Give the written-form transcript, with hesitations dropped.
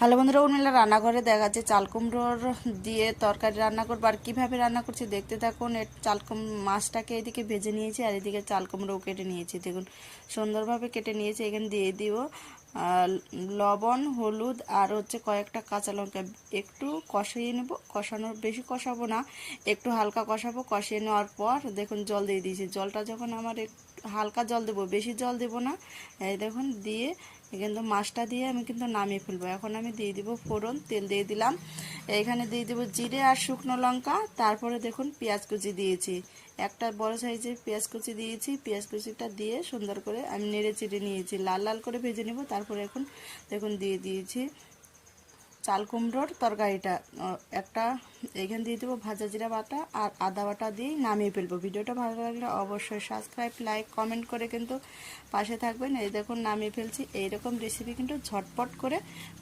Hello বন্ধুরা, উর্মিলা রান্নাঘরে দেখাচ্ছে চাল কুমড়োর দিয়ে তরকারি রান্না করবো। আর কীভাবে রান্না করছি দেখতে থাকুন। মাছটাকে এদিকে ভেজে নিয়েছি আর এদিকে চাল কুমড়োও কেটে নিয়েছি। দেখুন সুন্দরভাবে কেটে নিয়েছি। এখানে দিয়ে দিব লবণ, হলুদ আর কয়েকটা কাঁচা লঙ্কা। একটু কষিয়ে নেব, কষানোর বেশি কষাবো না, একটু হালকা কষাবো। কষিয়ে নেওয়ার পর দেখুন জল দিয়ে দিয়েছি। জলটা যখন আমার হালকা জল দেবো, বেশি জল দেবো না। এই দেখুন দিয়ে কিন্তু মাছটা দিয়ে আমি কিন্তু নামিয়ে ফেলবো। এখন আমি দিয়ে দিব ফোড়ন, তেল দিয়ে দিলাম। এখানে দিয়ে দিব জিরে আর শুকনো লঙ্কা। তারপরে দেখুন পেঁয়াজ কুচি দিয়েছি, একটা বড় সাইজের পেঁয়াজ কুচি দিয়েছি। পেঁয়াজ কুচিটা দিয়ে সুন্দর করে আমি নেড়ে চেড়ে নিয়েছি, লাল লাল করে ভেজে নেব। তারপরে এখন দেখুন দিয়ে দিয়েছি চাল কুমড়োর তরকারিটা। একটা এখানে দিয়ে দেবো ভাজা জিরা বাটা আর আদা বাটা দিয়েই নামিয়ে ফেলবো। ভিডিওটা ভালো লাগলে অবশ্যই সাবস্ক্রাইব, লাইক, কমেন্ট করে কিন্তু পাশে থাকবেন। এই দেখুন নামিয়ে ফেলছি। এইরকম রেসিপি কিন্তু ঝটপট করে